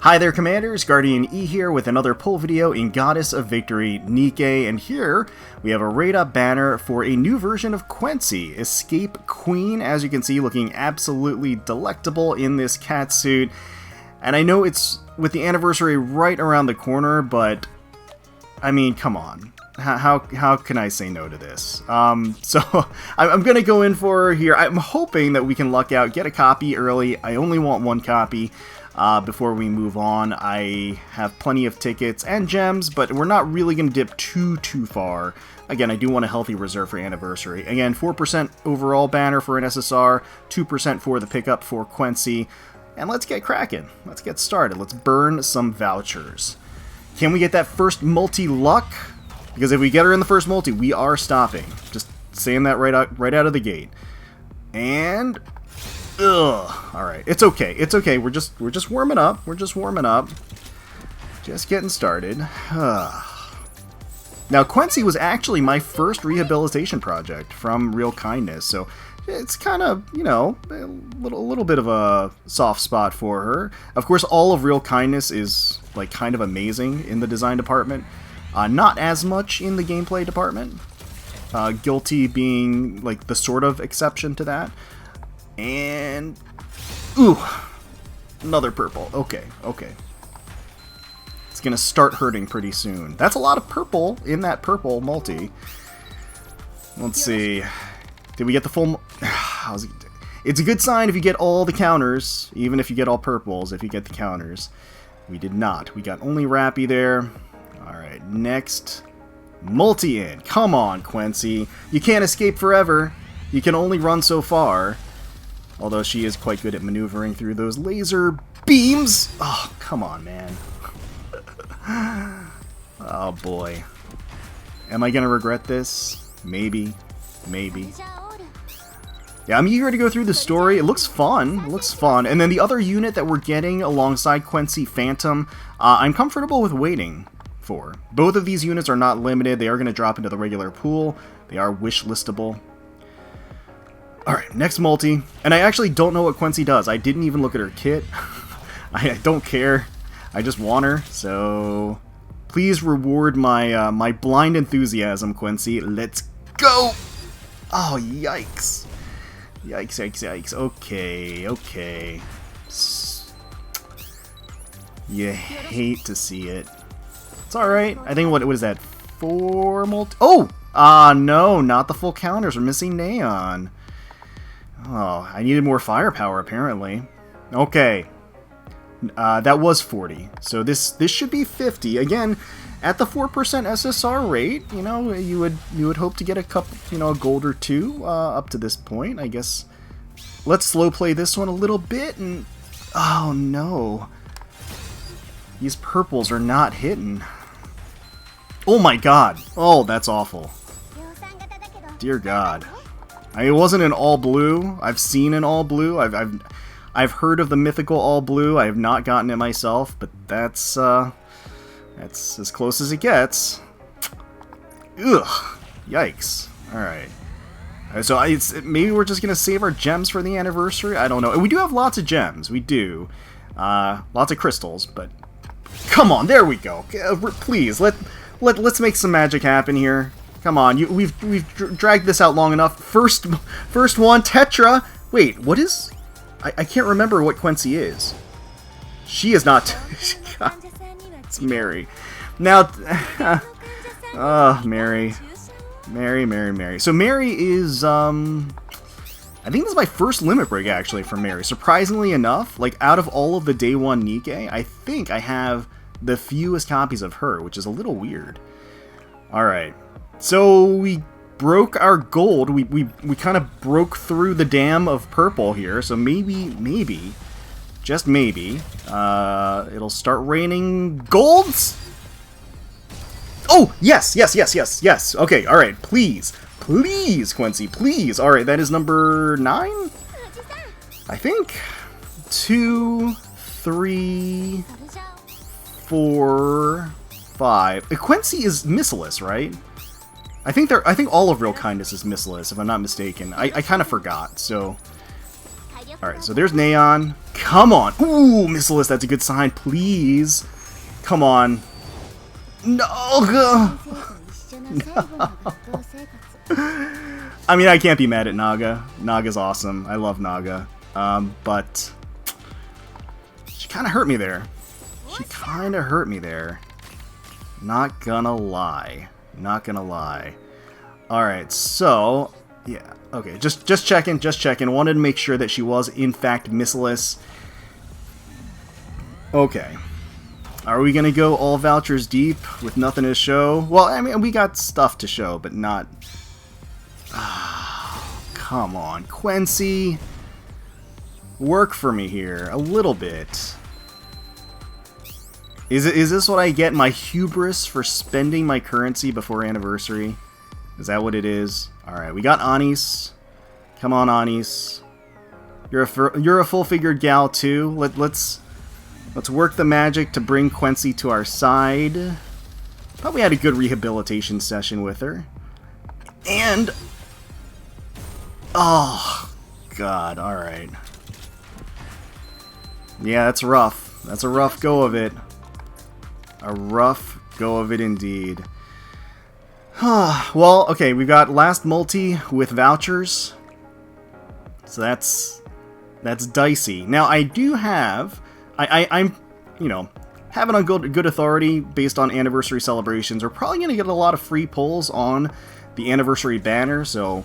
Hi there, Commanders! GuardianE here with another pull video in Goddess of Victory, Nikke, and here we have a rate-up banner for a new version of Quency, Escape Queen, as you can see, looking absolutely delectable in this catsuit. And I know it's with the anniversary right around the corner, but I mean, come on. How can I say no to this? So I'm gonna go in for her here. I'm hoping that we can luck out, get a copy early. I only want one copy. Before we move on, I have plenty of tickets and gems, but we're not really going to dip too far. Again, I do want a healthy reserve for anniversary. Again, 4% overall banner for an SSR, 2% for the pickup for Quency, and let's get cracking. Let's get started. Let's burn some vouchers. Can we get that first multi-luck? Because if we get her in the first multi, we are stopping. Just saying that right out of the gate. And ugh. Alright, it's okay. It's okay. We're just warming up. We're just warming up. Just getting started. Now, Quency was actually my first rehabilitation project from Real Kindness, so it's kind of, you know, a little bit of a soft spot for her. Of course, all of Real Kindness is, like, kind of amazing in the design department. Not as much in the gameplay department. Guilty being, like, the sort of exception to that. And ooh, another purple. Okay. It's gonna start hurting pretty soon. That's a lot of purple in that purple multi. Let's see. Did we get the full? It's a good sign if you get all the counters, even if you get all purples. If you get the counters, we did not. We got only Rappy there. All right, next multi in. Come on, Quency. You can't escape forever. You can only run so far. Although she is quite good at maneuvering through those laser beams. Oh, come on, man. Oh, boy. Am I going to regret this? Maybe. Yeah, I'm eager to go through the story. It looks fun. And then the other unit that we're getting alongside Quency, Phantom, I'm comfortable with waiting for. Both of these units are not limited. They are going to drop into the regular pool. They are wish listable. Alright, next multi. And I actually don't know what Quency does. I didn't even look at her kit. I don't care. I just want her. So please reward my my blind enthusiasm, Quency. Let's go! Oh, yikes. Yikes. Okay. You hate to see it. It's alright. I think, what is that? 4 multi? Oh! No, not the full counters. We're missing Neon. Oh, I needed more firepower, apparently. Okay. That was 40. So this should be 50. Again, at the 4% SSR rate, you know, you would hope to get a couple, you know, a gold or two up to this point, I guess. Let's slow play this one a little bit, and oh no. These purples are not hitting. Oh my god. Oh, that's awful. Dear God. It wasn't an all blue. I've seen an all blue. I've heard of the mythical all blue. I have not gotten it myself, but that's as close as it gets. Ugh, yikes. All right. So maybe we're just gonna save our gems for the anniversary. I don't know. We do have lots of gems. We do, lots of crystals. But come on, there we go. Please let's make some magic happen here. Come on, we've dragged this out long enough. First one, Tetra. Wait, what is? I can't remember what Quency is. She is not. It's Mary. Now, Mary. So Mary is I think this is my first limit break actually for Mary. Surprisingly enough, like out of all of the day one Nikke, I think I have the fewest copies of her, which is a little weird. All right. So we broke our gold. We kind of broke through the dam of purple here. So maybe, just maybe, it'll start raining golds. Oh, yes. Okay, all right. Please, Quency, please. All right, that is number 9, I think. 2, 3, 4, 5. Quency is missiless, right? I think all of Real Kindness is missiless, if I'm not mistaken. I kind of forgot, so Alright, so there's Neon. Come on! Ooh, Missilus, that's a good sign, please! Come on. No! No. I mean, I can't be mad at Naga. Naga's awesome. I love Naga. But she kind of hurt me there. She kind of hurt me there. Not gonna lie. Not gonna lie. Alright, so... yeah, okay, just checking, just checking. Wanted to make sure that she was, in fact, Missilus. Okay. Are we gonna go all vouchers deep with nothing to show? Well, I mean, we got stuff to show, but not... oh, come on, Quency. Work for me here, a little bit. Is this what I get? My hubris for spending my currency before anniversary? Is that what it is? Alright, we got Anis. Come on, Anis. You're a full-figured gal, too. Let's work the magic to bring Quency to our side. Thought we had a good rehabilitation session with her. And... oh, God, alright. Yeah, that's rough. That's a rough go of it. A rough go of it indeed. Well, okay, we've got last multi with vouchers. So that's dicey. Now, I do have... I'm, you know, having on good authority based on anniversary celebrations. We're probably going to get a lot of free pulls on the anniversary banner, so...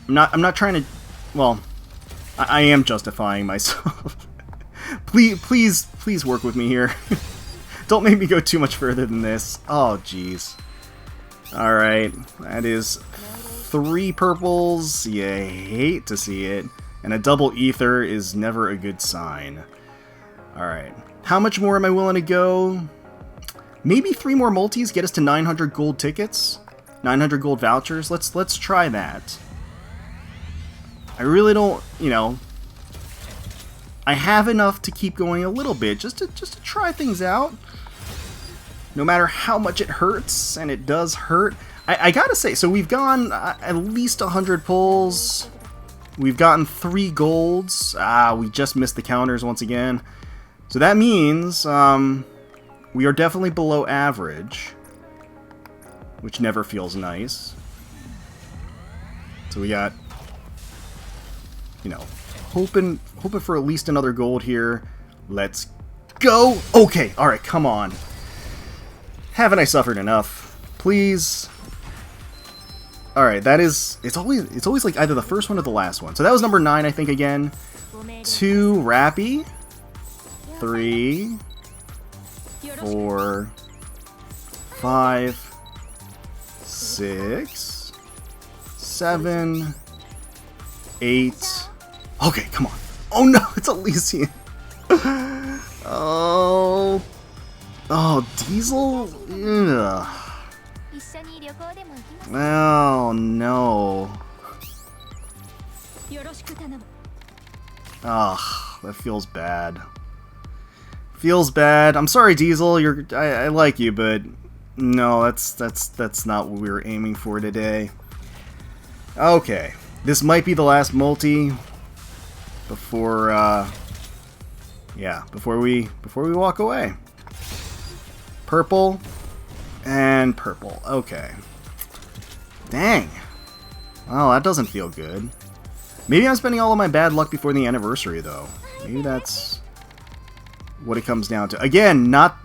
I'm not trying to... well, I am justifying myself. Please work with me here. Don't make me go too much further than this. Oh, jeez. Alright, that is 3 purples. You hate to see it. And a double ether is never a good sign. Alright. How much more am I willing to go? Maybe 3 more multis get us to 900 gold tickets? 900 gold vouchers? Let's try that. I really don't, you know... I have enough to keep going a little bit, just to try things out. No matter how much it hurts, and it does hurt. I gotta say, so we've gone at least 100 pulls. We've gotten 3 golds. We just missed the counters once again. So that means we are definitely below average, which never feels nice. So we got, you know, hoping for at least another gold here. Let's go. Okay, all right, come on. Haven't I suffered enough? Please. All right, that is. It's always like either the first one or the last one. So that was number 9, I think. Again, 2 Rappy, 3, 4, 5, 6, 7, 8. Okay, come on. Oh no, it's Elysian. Oh. Oh, Diesel? Ugh. Oh no. Ah, that feels bad. Feels bad. I'm sorry, Diesel. I like you, but no, that's not what we were aiming for today. Okay, this might be the last multi before yeah, before we walk away. Purple and purple. Okay. Dang. Oh, that doesn't feel good. Maybe I'm spending all of my bad luck before the anniversary, though. Maybe that's what it comes down to. Again, not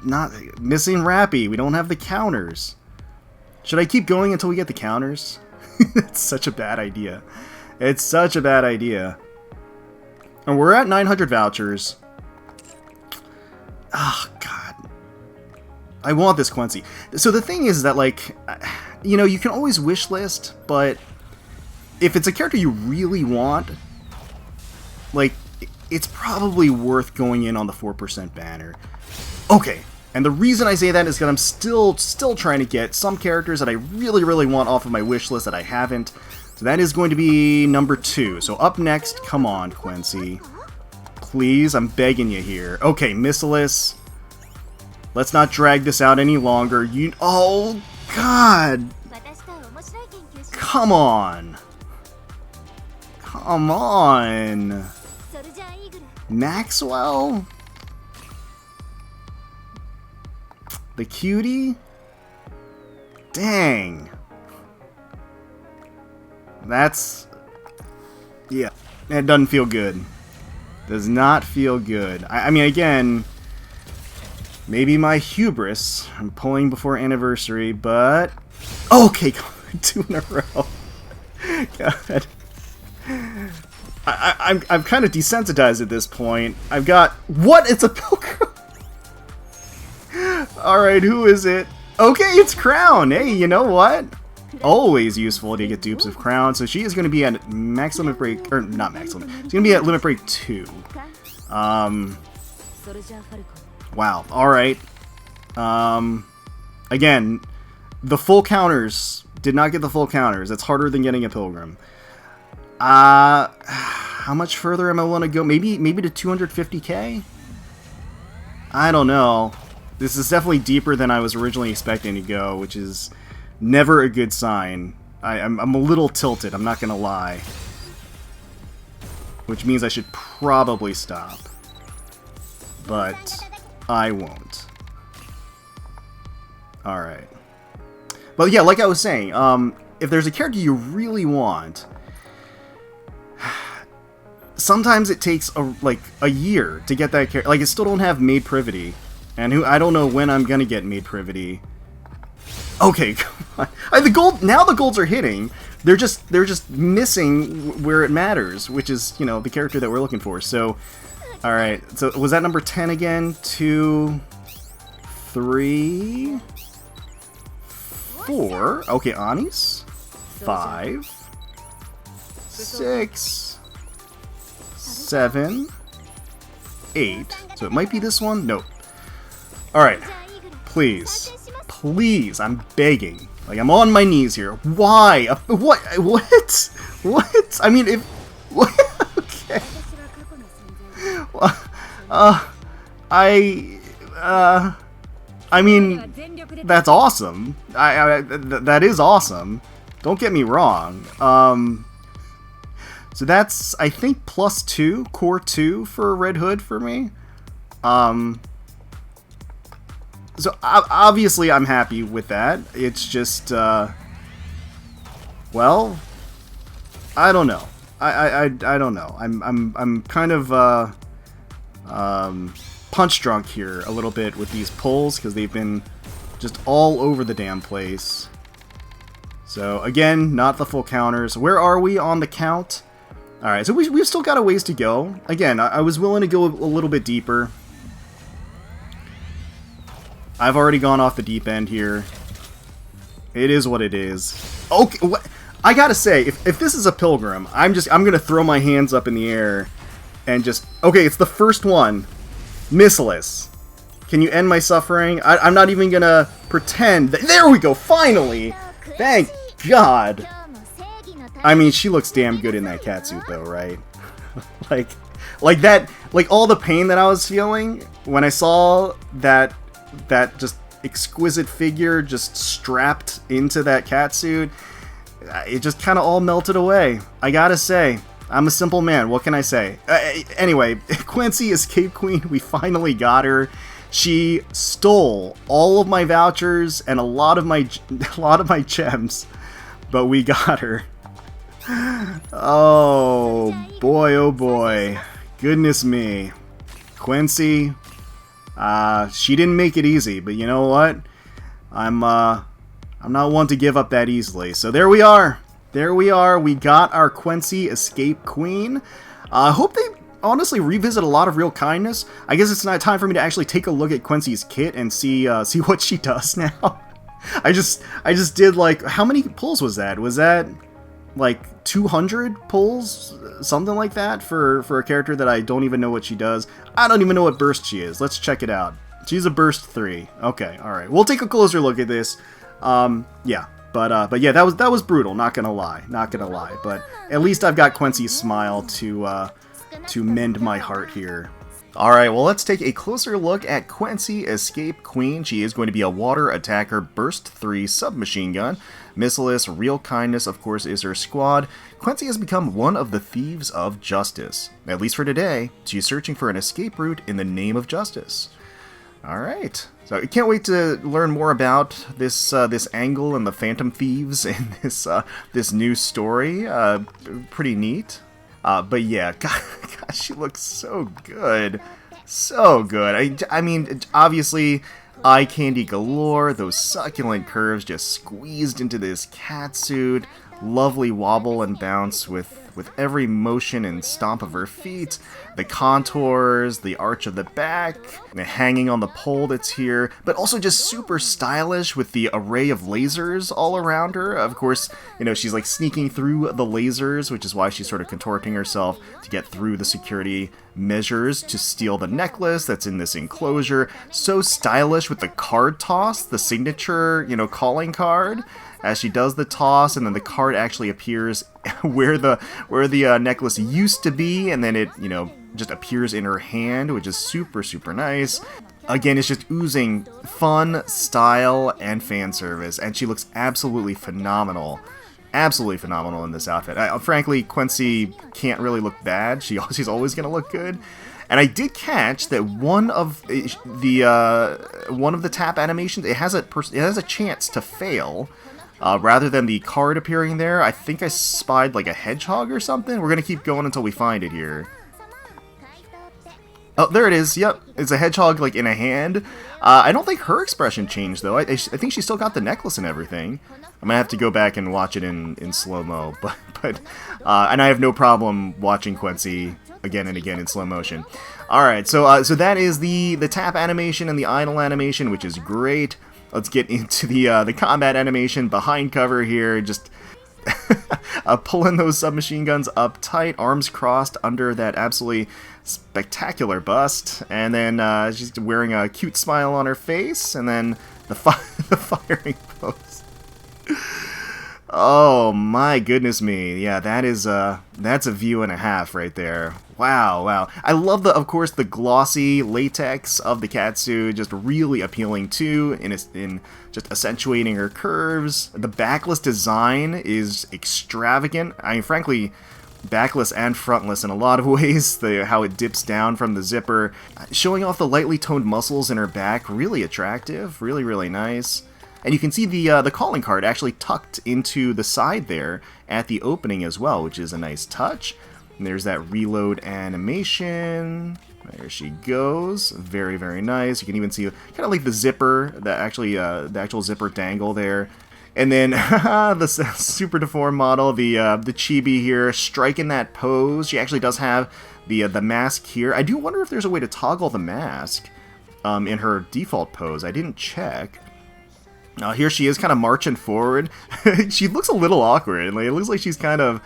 missing Rappy. We don't have the counters. Should I keep going until we get the counters? It's such a bad idea. It's such a bad idea. And we're at 900 vouchers. Oh, God. I want this Quency. So the thing is that, like, you know, you can always wish list, but if it's a character you really want, like, it's probably worth going in on the 4% banner. Okay, and the reason I say that is because I'm still trying to get some characters that I really want off of my wish list that I haven't. So that is going to be number 2. So up next, come on, Quency. Please, I'm begging you here. Okay, Missilus. Let's not drag this out any longer. Oh, God. Come on. Come on. Maxwell? The cutie? Dang. That's... yeah. It doesn't feel good. Does not feel good. I mean, again... maybe my hubris. I'm pulling before anniversary, but... okay, 2 in a row. God. I'm kind of desensitized at this point. I've got... what? It's a pilgrim! Alright, who is it? Okay, it's Crown! Hey, you know what? Always useful to get dupes of Crown. So she is going to be at max limit break... or, not max limit. She's going to be at limit break 2. Wow, alright. Again, the full counters. Did not get the full counters. That's harder than getting a pilgrim. How much further am I willing to go? Maybe to 250k? I don't know. This is definitely deeper than I was originally expecting to go, which is never a good sign. I'm a little tilted, I'm not gonna lie. Which means I should probably stop. But I won't. Alright. But yeah, like I was saying, if there's a character you really want... sometimes it takes a year to get that character. Like, I still don't have Maid Privity, and I don't know when I'm gonna get Maid Privity. Okay, come on. The gold now. The golds are hitting. They're just missing where it matters, which is, you know, the character that we're looking for. So, all right. So was that number 10 again? 2, 3, 4. Okay, Ani's 5, 6. 7, 8. So it might be this one? Nope. Alright. Please. Please. I'm begging. Like, I'm on my knees here. Why? What? What? What? I mean, if... what? Okay. I mean, that's awesome. That is awesome. Don't get me wrong. So that's, I think, +2, core 2 for Red Hood for me. So obviously I'm happy with that. It's just, well, I don't know. I don't know. I'm kind of punch drunk here a little bit with these pulls because they've been just all over the damn place. So again, not the full counters. Where are we on the count? Alright, so we've still got a ways to go. Again, I was willing to go a little bit deeper. I've already gone off the deep end here. It is what it is. Okay, I gotta say, if this is a pilgrim, I'm gonna throw my hands up in the air and just... okay, it's the first one. Missless. Can you end my suffering? I'm not even gonna pretend that... there we go, finally! Thank God! I mean, she looks damn good in that catsuit, though, right? like that, like all the pain that I was feeling when I saw that just exquisite figure just strapped into that catsuit, it just kind of all melted away. I gotta say, I'm a simple man. What can I say? Anyway, Quency, Escape Queen, we finally got her. She stole all of my vouchers and a lot of my gems, but we got her. Oh boy, goodness me. Quency, she didn't make it easy, but you know what? I'm not one to give up that easily. So there we are. We got our Quency Escape Queen. I hope they honestly revisit a lot of Real Kindness. I guess it's not time for me to actually take a look at Quency's kit and see what she does now. I just did, like, how many pulls was that? Was that like 200 pulls, something like that, for a character that I don't even know what she does. I don't even know what burst she is. Let's check it out. She's a burst 3. Okay, all right. We'll take a closer look at this. Yeah, but yeah, that was brutal. Not gonna lie. But at least I've got Quency's smile to mend my heart here. Alright, well let's take a closer look at Quency, Escape Queen. She is going to be a water attacker, burst 3 submachine gun. Missileless, Real Kindness, of course, is her squad. Quency has become one of the thieves of justice. At least for today, she's searching for an escape route in the name of justice. Alright, so I can't wait to learn more about this this angle and the Phantom Thieves in this new story. Pretty neat. But yeah, God, she looks so good. So good. I mean, obviously, eye candy galore, those succulent curves just squeezed into this catsuit. Lovely wobble and bounce with every motion and stomp of her feet. The contours, the arch of the back, the hanging on the pole that's here, but also just super stylish with the array of lasers all around her. Of course, you know, she's like sneaking through the lasers, which is why she's sort of contorting herself to get through the security measures to steal the necklace that's in this enclosure. So stylish with the card toss, the signature, you know, calling card. As she does the toss, and then the card actually appears where the necklace used to be, and then it, you know, just appears in her hand, which is super, super nice. Again, it's just oozing fun, style, and fan service, and she looks absolutely phenomenal. Absolutely phenomenal in this outfit. Frankly, Quency can't really look bad. She's always going to look good. And I did catch that one of the tap animations, it has a chance to fail. Rather than the card appearing there, I think I spied like a hedgehog or something. We're going to keep going until we find it here. Oh, there it is. Yep, it's a hedgehog like in a hand. I don't think her expression changed though. I think she still got the necklace and everything. I'm gonna have to go back and watch it in slow-mo, but and I have no problem watching Quency again and again in slow motion. All right, so that is the tap animation and the idle animation, which is great. Let's get into the combat animation behind cover here. Just pulling those submachine guns up tight, arms crossed under that absolutely spectacular bust. And then she's wearing a cute smile on her face. And then the firing pose. Oh my goodness me. Yeah, that's a view and a half right there. Wow. I love of course, the glossy latex of the catsuit, just really appealing too, in just accentuating her curves. The backless design is extravagant. I mean, frankly, backless and frontless in a lot of ways. How it dips down from the zipper, showing off the lightly toned muscles in her back, really attractive, really nice. And you can see the calling card actually tucked into the side there at the opening as well, which is a nice touch. And there's that reload animation. There she goes. Very nice. You can even see kind of like the zipper, the actual zipper dangle there. And then the super deformed model, the chibi here, striking that pose. She actually does have the mask here. I do wonder if there's a way to toggle the mask in her default pose. I didn't check. Here she is kind of marching forward. She looks a little awkward. Like, it looks like she's kind of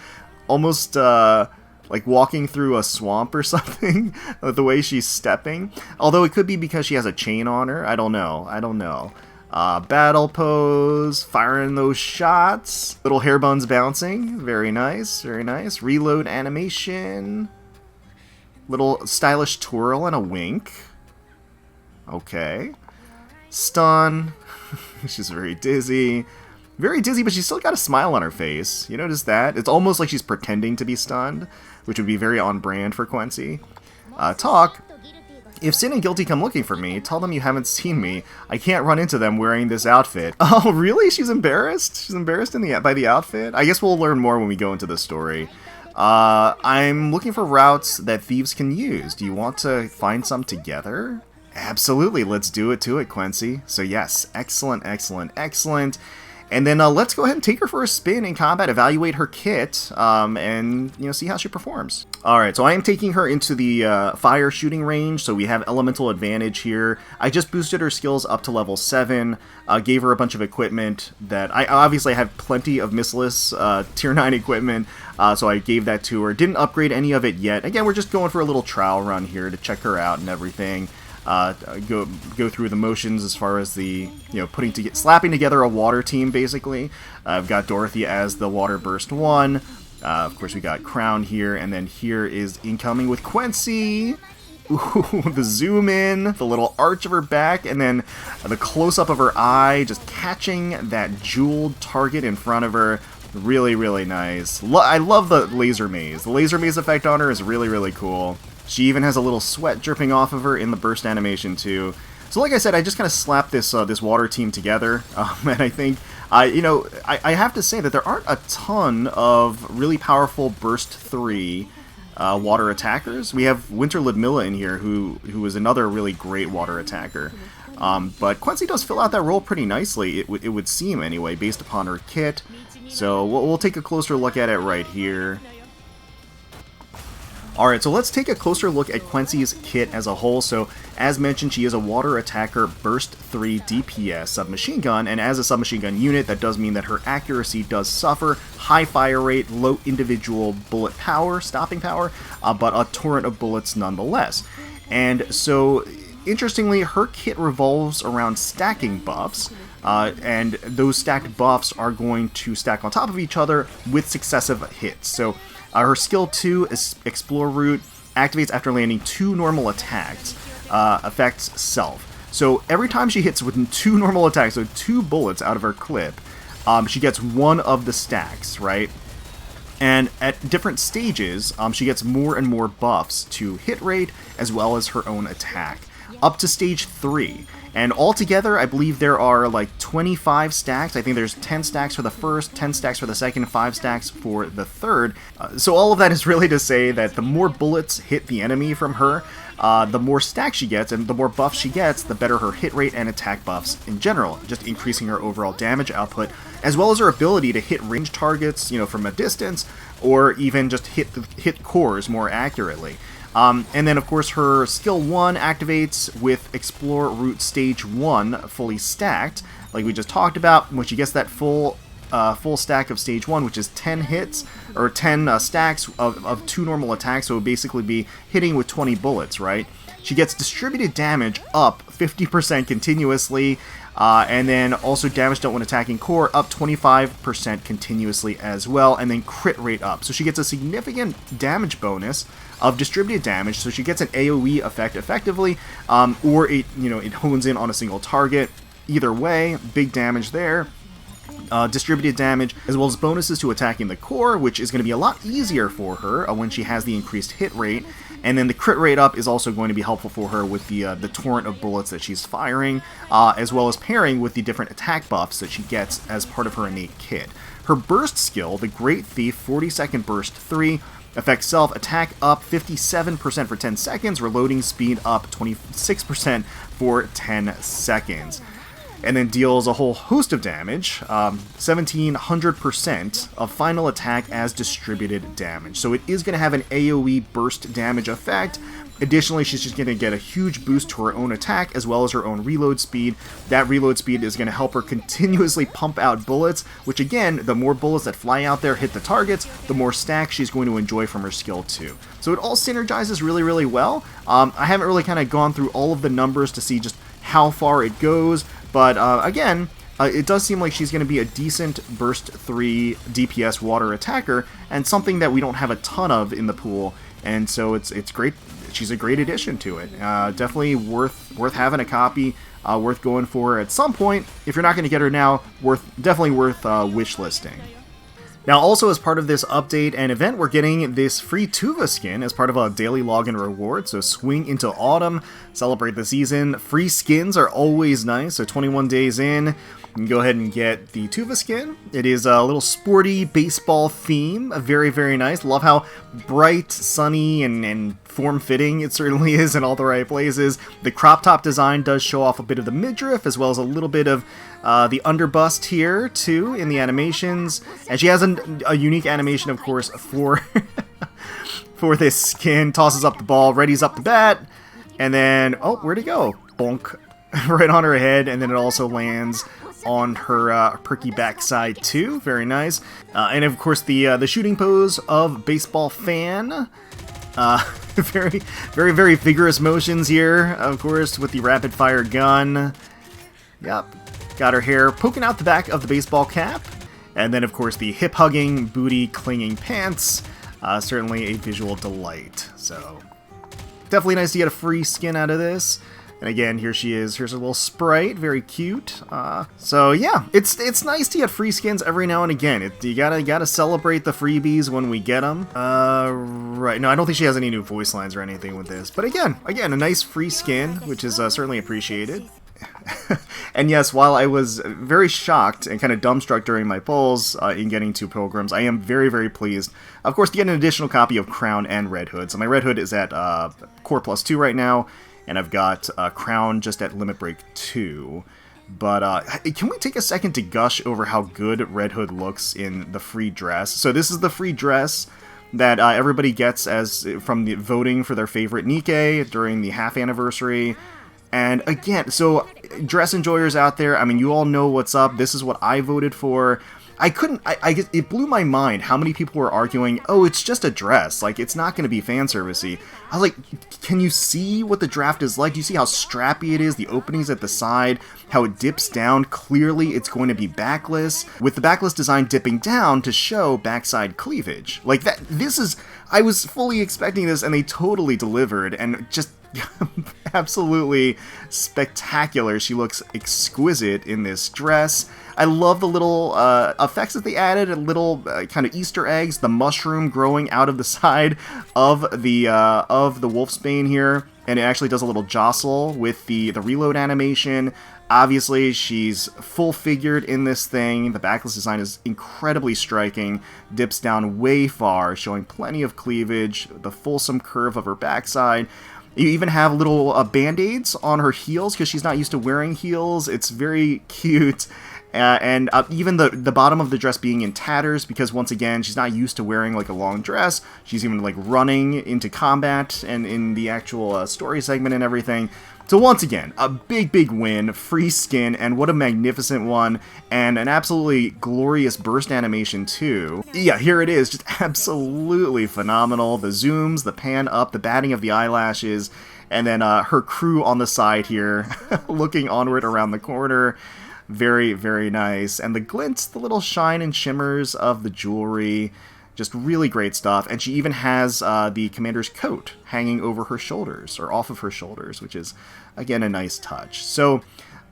almost like walking through a swamp or something, the way she's stepping. Although it could be because she has a chain on her. I don't know. Battle pose, firing those shots. Little hair buns bouncing. Very nice. Reload animation. Little stylish twirl and a wink. Okay. Stun. She's very dizzy, but she's still got a smile on her face. You notice that? It's almost like she's pretending to be stunned, which would be very on brand for Quency. Talk. If Sin and Guilty come looking for me, tell them you haven't seen me. I can't run into them wearing this outfit. Oh, really? She's embarrassed? She's embarrassed by the outfit? I guess we'll learn more when we go into the story. I'm looking for routes that thieves can use. Do you want to find some together? Absolutely, let's do it to it, Quency. So yes, excellent. And then let's go ahead and take her for a spin in combat, evaluate her kit, and see how she performs. Alright, so I am taking her into the fire shooting range, so we have elemental advantage here. I just boosted her skills up to level 7, gave her a bunch of equipment that I obviously have plenty of missileless tier 9 equipment, so I gave that to her. Didn't upgrade any of it yet. Again, we're just going for a little trial run here to check her out and everything. Go through the motions as far as the slapping together a water team basically. I've got Dorothy as the water burst 1. Of course we got Crown here, and then here is incoming with Quency. Ooh, the zoom in, the little arch of her back, and then the close-up of her eye, just catching that jeweled target in front of her. Really, really nice. I love the laser maze. The laser maze effect on her is really, really cool. She even has a little sweat dripping off of her in the burst animation too. So like I said, I just kind of slapped this this water team together, and I think, you know, I have to say that there aren't a ton of really powerful burst 3 water attackers. We have Winter Ludmilla in here, who is another really great water attacker. But Quency does fill out that role pretty nicely, it would seem anyway, based upon her kit. So we'll take a closer look at it right here. Alright, so let's take a closer look at Quency's kit as a whole. So, as mentioned, she is a water attacker burst 3 DPS submachine gun, and as a submachine gun unit, that does mean that her accuracy does suffer, high fire rate, low individual bullet power, stopping power, but a torrent of bullets nonetheless. And so, interestingly, her kit revolves around stacking buffs, and those stacked buffs are going to stack on top of each other with successive hits. So, her skill 2 is Explore Route, activates after landing 2 normal attacks, affects self. So every time she hits with 2 normal attacks, so 2 bullets out of her clip, she gets 1 of the stacks, right? And at different stages, she gets more and more buffs to hit rate as well as her own attack, up to stage 3. And altogether, I believe there are like 25 stacks. I think there's 10 stacks for the first, 10 stacks for the second, 5 stacks for the third. So all of that is really to say that the more bullets hit the enemy from her, the more stacks she gets, and the more buffs she gets, the better her hit rate and attack buffs in general, just increasing her overall damage output, as well as her ability to hit range targets, you know, from a distance, or even just hit cores more accurately. And then, of course, her skill 1 activates with Explore Route Stage 1 fully stacked, like we just talked about. When she gets that full stack of Stage 1, which is 10 hits, or 10 stacks of 2 normal attacks, so it would basically be hitting with 20 bullets, right? She gets distributed damage up 50% continuously, and then also damage dealt when attacking core up 25% continuously as well, and then crit rate up. So she gets a significant damage bonus of distributed damage, so she gets an AoE effect effectively, or it hones in on a single target. Either way, big damage there. Distributed damage, as well as bonuses to attacking the core, which is going to be a lot easier for her when she has the increased hit rate. And then the crit rate up is also going to be helpful for her with the torrent of bullets that she's firing, as well as pairing with the different attack buffs that she gets as part of her innate kit. Her burst skill, the Great Thief 40-second burst 3, affects self attack up 57% for 10 seconds, reloading speed up 26% for 10 seconds. And then deals a whole host of damage, 1700% of final attack as distributed damage. So it is going to have an AoE burst damage effect. Additionally, she's just going to get a huge boost to her own attack as well as her own reload speed. That reload speed is going to help her continuously pump out bullets, which again, the more bullets that fly out there hit the targets, the more stacks she's going to enjoy from her skill 2. So it all synergizes really, really well. I haven't really kind of gone through all of the numbers to see just how far it goes, but again, it does seem like she's going to be a decent Burst 3 DPS water attacker, and something that we don't have a ton of in the pool, and so it's great. She's a great addition to it. Definitely worth having a copy, worth going for at some point. If you're not going to get her now, definitely worth wish listing. Now, also as part of this update and event, we're getting this free Tove skin as part of a daily login reward, so swing into autumn, celebrate the season. Free skins are always nice, so 21 days in, you can go ahead and get the Tove skin. It is a little sporty baseball theme, very, very nice. Love how bright, sunny, and form-fitting it certainly is in all the right places. The crop top design does show off a bit of the midriff, as well as a little bit of the underbust here, too, in the animations. And she has a unique animation, of course, for for this skin. Tosses up the ball, readies up the bat, and then, oh, where'd it go? Bonk. Right on her head, and then it also lands on her perky backside, too. Very nice. And, of course, the shooting pose of baseball fan. Very, very, very vigorous motions here, of course, with the rapid-fire gun. Yep. Got her hair poking out the back of the baseball cap. And then, of course, the hip-hugging, booty-clinging pants. Certainly a visual delight. So, definitely nice to get a free skin out of this. And again, here she is. Here's her little sprite, very cute. So yeah, it's nice to get free skins every now and again. You gotta celebrate the freebies when we get them. Right. No, I don't think she has any new voice lines or anything with this. But again, a nice free skin, which is certainly appreciated. And yes, while I was very shocked and kind of dumbstruck during my pulls in getting 2 pilgrims, I am very, very pleased, of course, to get an additional copy of Crown and Red Hood. So my Red Hood is at Core Plus 2 right now. And I've got Crown just at Limit Break 2. But can we take a second to gush over how good Red Hood looks in the free dress? So this is the free dress that everybody gets as from the voting for their favorite Nikke during the half anniversary. And again, so dress enjoyers out there, I mean, you all know what's up. This is what I voted for. It blew my mind how many people were arguing, oh, it's just a dress, like, it's not going to be fan servicey. I was like, can you see what the draft is like? Do you see how strappy it is, the openings at the side, how it dips down? Clearly, it's going to be backless, with the backless design dipping down to show backside cleavage. Like, I was fully expecting this, and they totally delivered, and just absolutely spectacular. She looks exquisite in this dress. I love the little effects that they added, little kind of Easter eggs, the mushroom growing out of the side of the wolfsbane here, and it actually does a little jostle with the reload animation. Obviously, she's full-figured in this thing. The backless design is incredibly striking, dips down way far, showing plenty of cleavage, the fulsome curve of her backside. You even have little band-aids on her heels because she's not used to wearing heels. It's very cute. And even the bottom of the dress being in tatters because, once again, she's not used to wearing like a long dress. She's even like running into combat and in the actual story segment and everything. So once again, a big win, free skin, and what a magnificent one, and an absolutely glorious burst animation too. Yeah, here it is, just absolutely phenomenal. The zooms, the pan up, the batting of the eyelashes, and then her crew on the side here, looking onward around the corner. Very, very nice. And the glints, the little shine and shimmers of the jewelry, just really great stuff. And she even has the commander's coat hanging over her shoulders, or off of her shoulders, which is, again, a nice touch. So,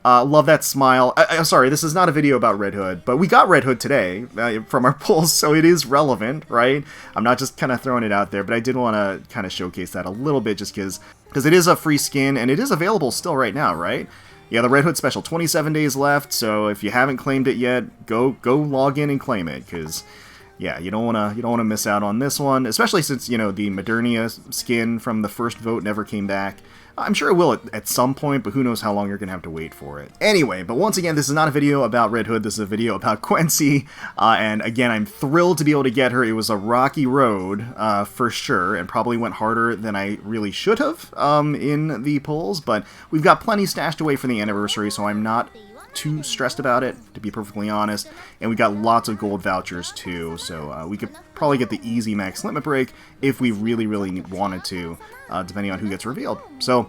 love that smile. I'm sorry, this is not a video about Red Hood, but we got Red Hood today from our polls, so it is relevant, right? I'm not just kind of throwing it out there, but I did want to kind of showcase that a little bit just because it is a free skin, and it is available still right now, right? Yeah, the Red Hood special, 27 days left, so if you haven't claimed it yet, go log in and claim it, because yeah, you don't wanna miss out on this one, especially since, you know, the Modernia skin from the first vote never came back. I'm sure it will at some point, but who knows how long you're going to have to wait for it. Anyway, but once again, this is not a video about Red Hood, this is a video about Quency, and again, I'm thrilled to be able to get her. It was a rocky road, for sure, and probably went harder than I really should have in the polls, but we've got plenty stashed away for the anniversary, so I'm not too stressed about it, to be perfectly honest, and we got lots of gold vouchers too, so we could probably get the easy max limit break if we really wanted to, depending on who gets revealed. So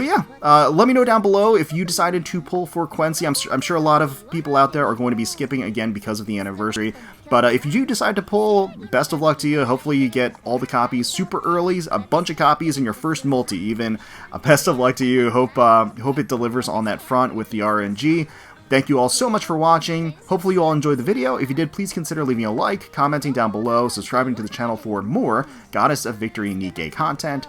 yeah, let me know down below if you decided to pull for Quency. I'm sure a lot of people out there are going to be skipping again because of the anniversary, but if you do decide to pull, best of luck to you. Hopefully you get all the copies super early, a bunch of copies in your first multi even. Best of luck to you. Hope it delivers on that front with the RNG. Thank you all so much for watching. Hopefully you all enjoyed the video. If you did, please consider leaving a like, commenting down below, subscribing to the channel for more Goddess of Victory Nikke content.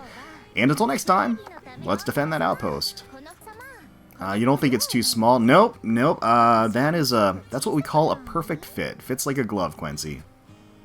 And until next time, let's defend that outpost. You don't think it's too small? Nope. That's what we call a perfect fit. Fits like a glove, Quency.